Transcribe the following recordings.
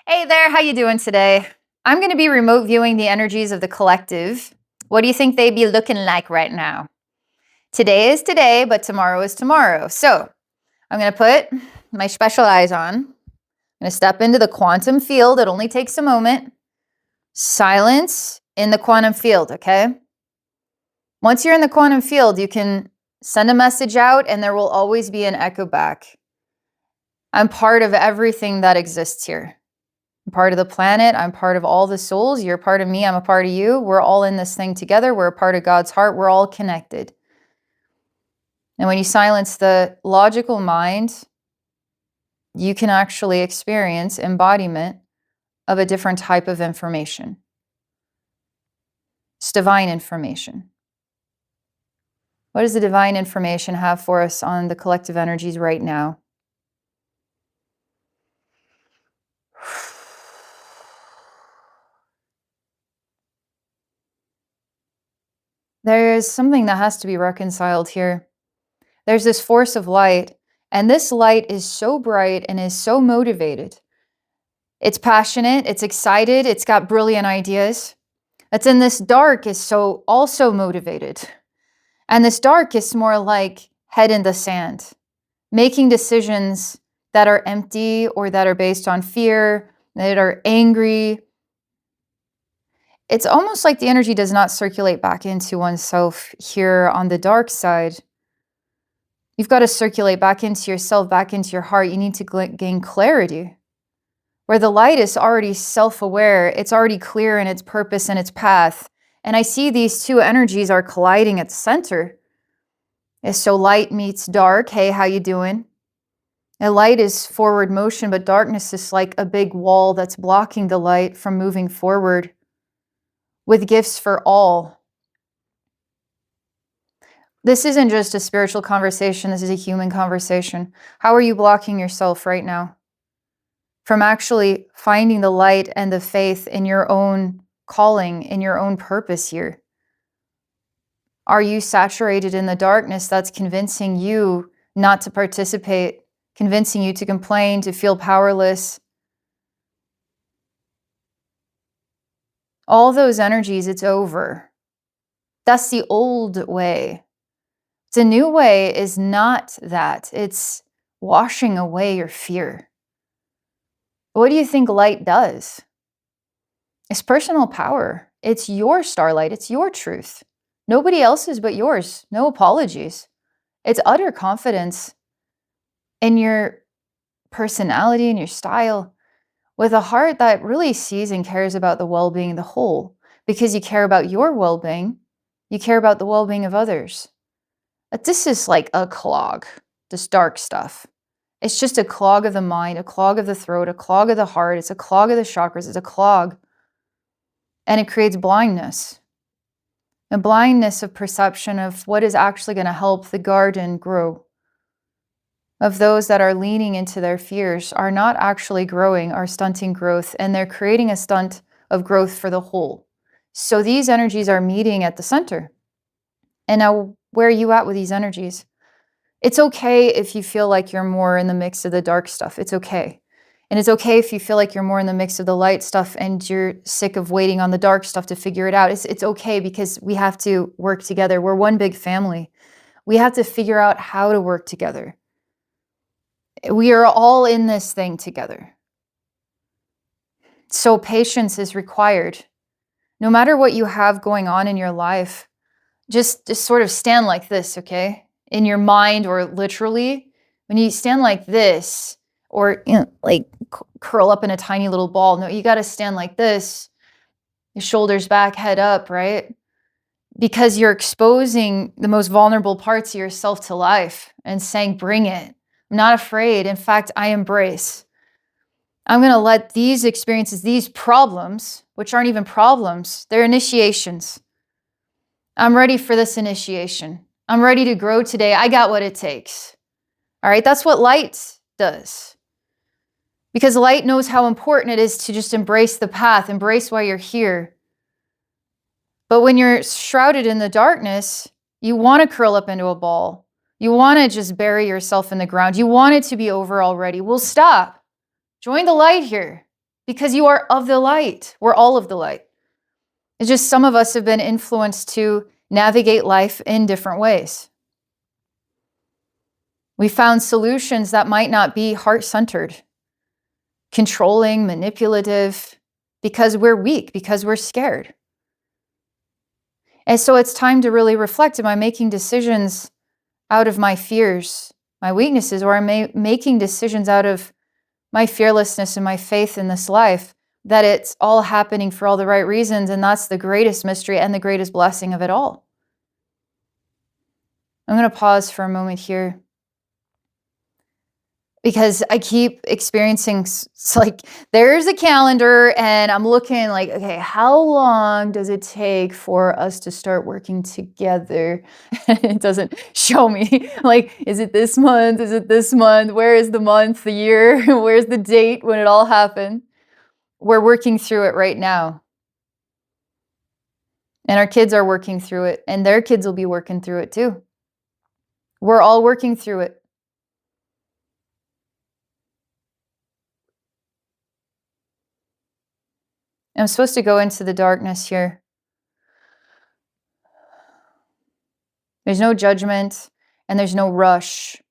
Hey there, how you doing today? I'm going to be remote viewing the energies of the collective. What do you think they be looking like right now? Today is today, but tomorrow is tomorrow. So I'm going to put my special eyes on. I'm going to step into the quantum field. It only takes a moment. Silence in the quantum field, okay? Once you're in the quantum field, you can send a message out and there will always be an echo back. I'm part of everything that exists here. I'm part of the planet. I'm part of all the souls. You're a part of me. I'm a part of you. We're all in this thing together. We're a part of God's heart. We're all connected. And when you silence the logical mind, you can actually experience embodiment of a different type of information. It's divine information. What does the divine information have for us on the collective energies right now? There is something that has to be reconciled here. There's this force of light, and this light is so bright and is so motivated. It's passionate, it's excited, it's got brilliant ideas. That's in this dark is so also motivated. And this dark is more like head in the sand, making decisions that are empty or that are based on fear, that are angry. It's almost like the energy does not circulate back into oneself here on the dark side. You've got to circulate back into yourself, back into your heart. You need to gain clarity. Where the light is already self-aware, it's already clear in its purpose and its path. And I see these two energies are colliding at the center. So light meets dark. Hey, how you doing? And light is forward motion, but darkness is like a big wall that's blocking the light from moving forward with gifts for all. This isn't just a spiritual conversation. This is a human conversation. How are you blocking yourself right now from actually finding the light and the faith in your own calling, in your own purpose here? Are you saturated in the darkness that's convincing you not to participate, convincing you to complain, to feel powerless? All those energies, it's over. That's the old way. The new way is not that. It's washing away your fear. What do you think light does? It's personal power. It's your starlight. It's your truth. Nobody else's but yours. No apologies. It's utter confidence in your personality and your style with a heart that really sees and cares about the well-being of the whole. Because you care about your well-being, you care about the well-being of others. But this is like a clog, this dark stuff. It's just a clog of the mind, a clog of the throat, a clog of the heart. It's a clog of the chakras. It's a clog. And it creates blindness. A blindness of perception of what is actually going to help the garden grow. Of those that are leaning into their fears are not actually growing, are stunting growth, and they're creating a stunt of growth for the whole. So these energies are meeting at the center. And now, where are you at with these energies? It's okay if you feel like you're more in the mix of the dark stuff. It's okay. And it's okay if you feel like you're more in the mix of the light stuff and you're sick of waiting on the dark stuff to figure it out. It's okay because we have to work together. We're one big family. We have to figure out how to work together. We are all in this thing together. So patience is required. No matter what you have going on in your life, just sort of stand like this, okay? In your mind or literally, when you stand like this or like curl up in a tiny little ball, no, you got to stand like this, your shoulders back, head up, right? Because you're exposing the most vulnerable parts of yourself to life and saying, bring it. I'm not afraid. In fact, I embrace. I'm going to let these experiences, these problems, which aren't even problems, they're initiations. I'm ready for this initiation. I'm ready to grow today. I got what it takes. All right, that's what light does. Because light knows how important it is to just embrace the path, embrace why you're here. But when you're shrouded in the darkness, you want to curl up into a ball. You want to just bury yourself in the ground. You want it to be over already. Well, stop. Join the light here. because you are of the light. We're all of the light. It's just some of us have been influenced to navigate life in different ways. We found solutions that might not be heart-centered, controlling, manipulative, because we're weak, because we're scared. And so it's time to really reflect. Am I making decisions out of my fears, my weaknesses, or am I making decisions out of my fearlessness and my faith in this life, that it's all happening for all the right reasons, and that's the greatest mystery and the greatest blessing of it all? I'm going to pause for a moment here, because I keep experiencing, it's like there's a calendar and I'm looking like, okay, how long does it take for us to start working together? It doesn't show me, like, is it this month? Is it this month? Where is the month, the year? Where's the date when it all happened? We're working through it right now. And our kids are working through it, and their kids will be working through it too. We're all working through it. I'm supposed to go into the darkness here. There's no judgment and there's no rush.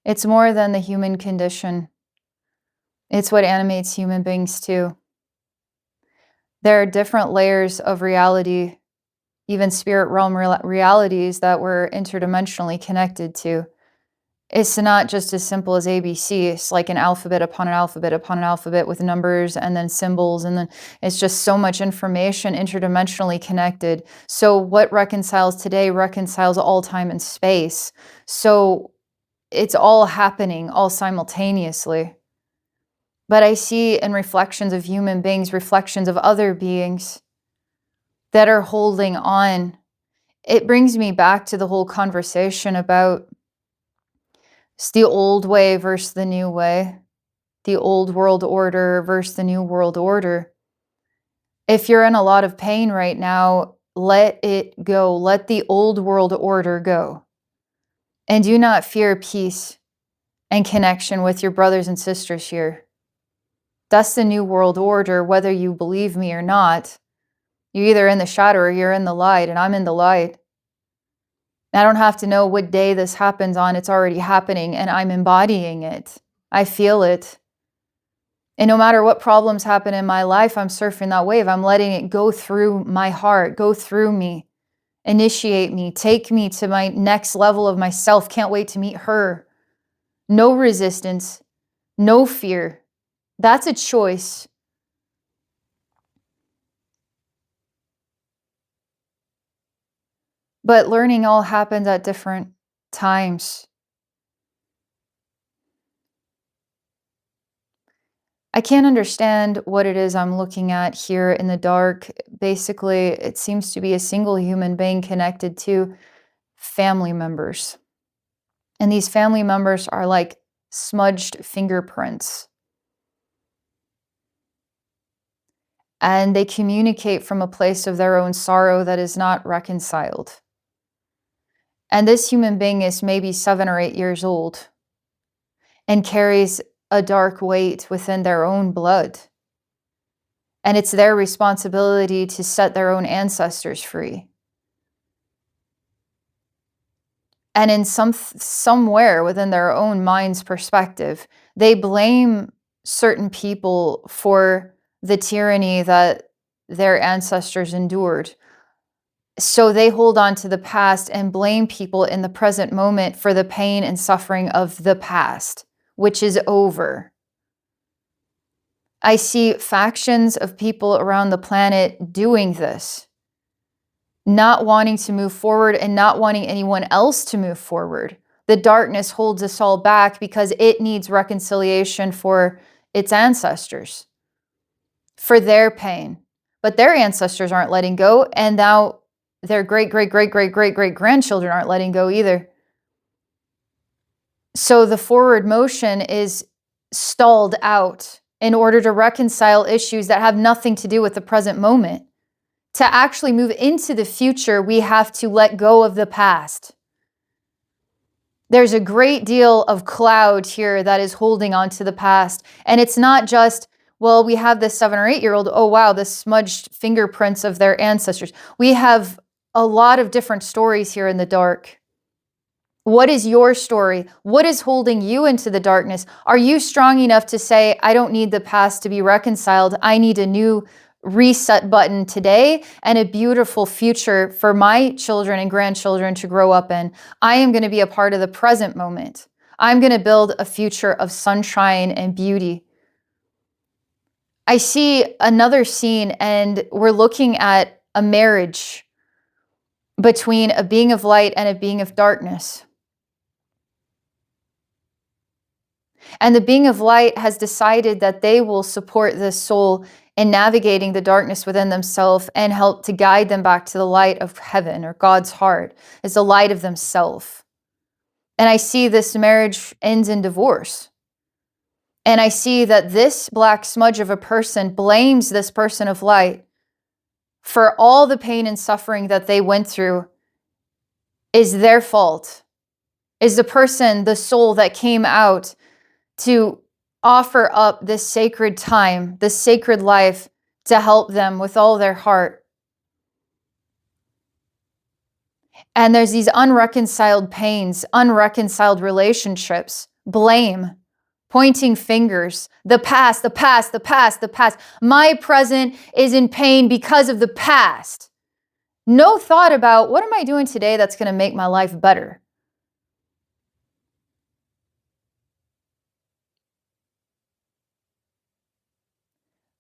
It's more than the human condition. It's what animates human beings too. There are different layers of reality, even spirit realm realities that we're interdimensionally connected to. It's not just as simple as ABC. It's like an alphabet upon an alphabet upon an alphabet with numbers and then symbols. And then it's just so much information interdimensionally connected. So what reconciles today reconciles all time and space. So it's all happening all simultaneously. But I see in reflections of human beings, reflections of other beings that are holding on. It brings me back to the whole conversation about it's the old way versus the new way, the old world order versus the new world order. If you're in a lot of pain right now, let it go. Let the old world order go. And do not fear peace and connection with your brothers and sisters here. That's the new world order, whether you believe me or not. You're either in the shadow or you're in the light, and I'm in the light. I don't have to know what day this happens on. It's already happening, and I'm embodying it. I feel it. And no matter what problems happen in my life, I'm surfing that wave. I'm letting it go through my heart, go through me, initiate me, take me to my next level of myself. Can't wait to meet her. No resistance, no fear. That's a choice. But learning all happens at different times. I can't understand what it is I'm looking at here in the dark. Basically, it seems to be a single human being connected to family members. And these family members are like smudged fingerprints. And they communicate from a place of their own sorrow that is not reconciled. And this human being is maybe 7 or 8 years old and carries a dark weight within their own blood. And it's their responsibility to set their own ancestors free. And in somewhere within their own mind's perspective, they blame certain people for the tyranny that their ancestors endured. So they hold on to the past and blame people in the present moment for the pain and suffering of the past, which is over. I see factions of people around the planet doing this, not wanting to move forward and not wanting anyone else to move forward. The darkness holds us all back because it needs reconciliation for its ancestors, for their pain. But their ancestors aren't letting go, and now their great-great-great-great-great-great-grandchildren aren't letting go either. So the forward motion is stalled out in order to reconcile issues that have nothing to do with the present moment. To actually move into the future, we have to let go of the past. There's a great deal of cloud here that is holding on to the past. And it's not just, well, we have this 7 or 8-year-old, oh wow, the smudged fingerprints of their ancestors. We have a lot of different stories here in the dark. What is your story? What is holding you into the darkness? Are you strong enough to say, I don't need the past to be reconciled. I need a new reset button today and a beautiful future for my children and grandchildren to grow up in. I am going to be a part of the present moment. I'm going to build a future of sunshine and beauty. I see another scene, and we're looking at a marriage between a being of light and a being of darkness. And the being of light has decided that they will support this soul in navigating the darkness within themselves and help to guide them back to the light of heaven, or God's heart is the light of themselves. And I see this marriage ends in divorce. And I see that this black smudge of a person blames this person of light for all the pain and suffering that they went through is their fault, is the person, the soul that came out to offer up this sacred time, this sacred life to help them with all their heart. And there's these unreconciled pains, unreconciled relationships, blame, pointing fingers, the past, the past, the past, the past. My present is in pain because of the past. No thought about what am I doing today that's going to make my life better?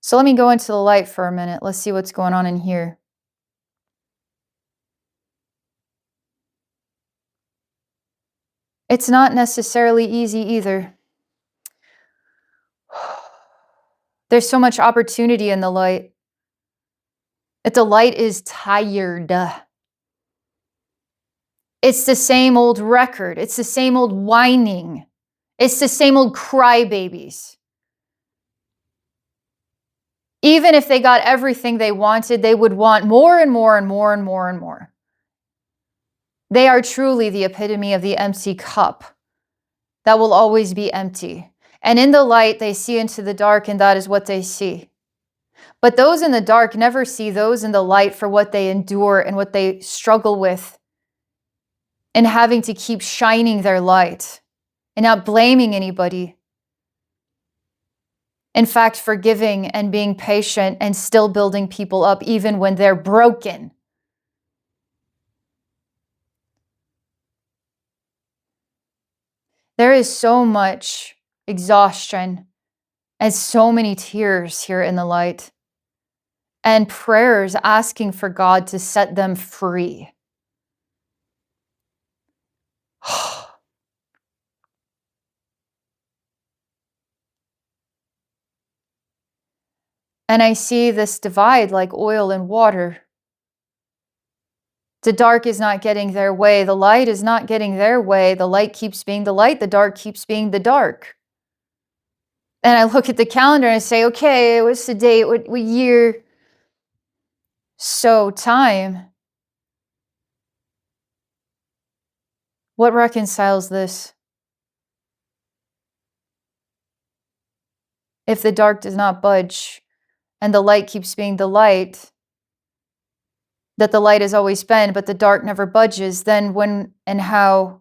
So let me go into the light for a minute. Let's see what's going on in here. It's not necessarily easy either. There's so much opportunity in the light. That the light is tired. It's the same old record. It's the same old whining. It's the same old crybabies. Even if they got everything they wanted, they would want more and more and more and more and more. They are truly the epitome of the empty cup that will always be empty. And in the light, they see into the dark, and that is what they see. But those in the dark never see those in the light for what they endure and what they struggle with, and having to keep shining their light and not blaming anybody. In fact, forgiving and being patient and still building people up even when they're broken. There is so much exhaustion and so many tears here in the light, and prayers asking for God to set them free. And I see this divide like oil and water. The dark is not getting their way. The light is not getting their way. The light keeps being the light. The dark keeps being the dark. And I look at the calendar and I say, okay, what's the date? What year? So time. What reconciles this? If the dark does not budge and the light keeps being the light that the light has always been, but the dark never budges, then when and how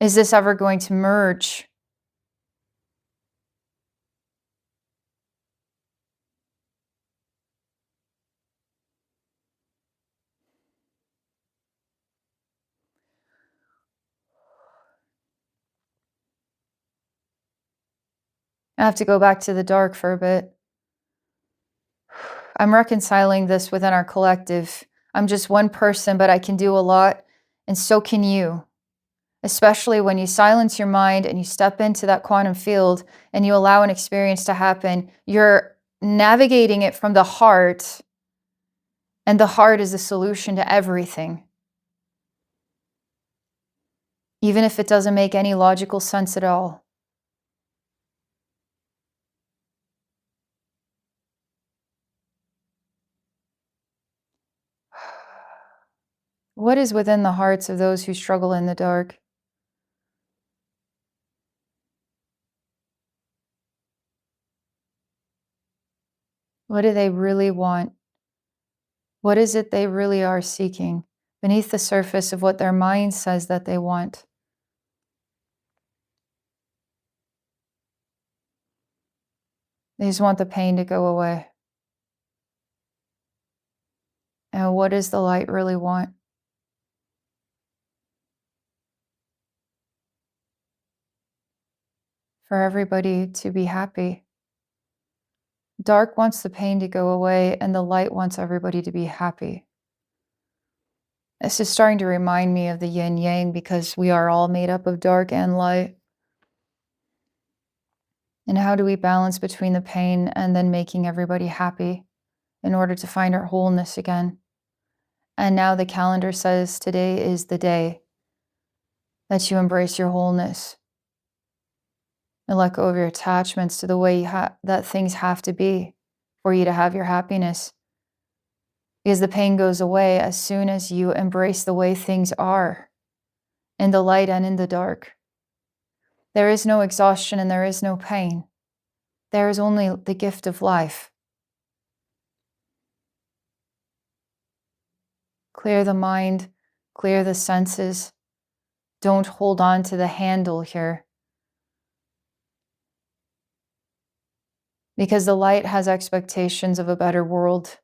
is this ever going to merge? I have to go back to the dark for a bit. I'm reconciling this within our collective. I'm just one person, but I can do a lot, and so can you. Especially when you silence your mind and you step into that quantum field and you allow an experience to happen, you're navigating it from the heart, and the heart is the solution to everything. Even if it doesn't make any logical sense at all. What is within the hearts of those who struggle in the dark? What do they really want? What is it they really are seeking beneath the surface of what their mind says that they want? They just want the pain to go away. And what does the light really want? For everybody to be happy. Dark wants the pain to go away, and the light wants everybody to be happy. This is starting to remind me of the yin yang because we are all made up of dark and light. And how do we balance between the pain and then making everybody happy in order to find our wholeness again? And now the calendar says today is the day that you embrace your wholeness and let go of your attachments to the way that things have to be for you to have your happiness. Because the pain goes away as soon as you embrace the way things are, in the light and in the dark. There is no exhaustion and there is no pain. There is only the gift of life. Clear the mind, clear the senses. Don't hold on to the handle here. Because the light has expectations of a better world.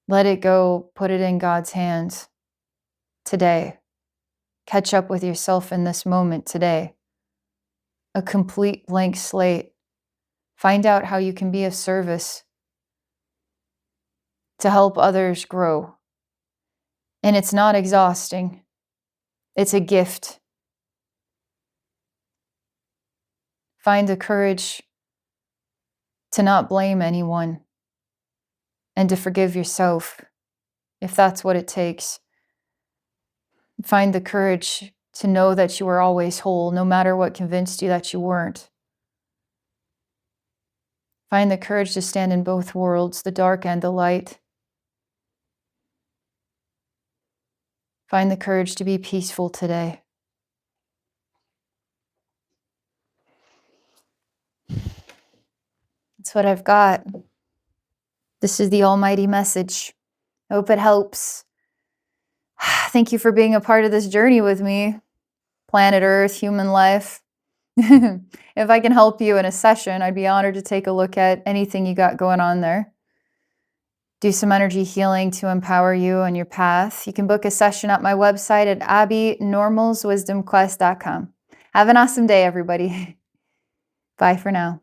Let it go, put it in God's hands today. Catch up with yourself in this moment today. A complete blank slate. Find out how you can be of service to help others grow. And it's not exhausting. It's a gift. Find the courage to not blame anyone and to forgive yourself if that's what it takes. Find the courage to know that you are always whole, no matter what convinced you that you weren't. Find the courage to stand in both worlds, the dark and the light. Find the courage to be peaceful today. That's what I've got. This is the almighty message. I hope it helps. Thank you for being a part of this journey with me. Planet Earth, human life. If I can help you in a session, I'd be honored to take a look at anything you got going on there. Do some energy healing to empower you on your path. You can book a session at my website at abbeynormalswisdomquest.com. Have an awesome day, everybody. Bye for now.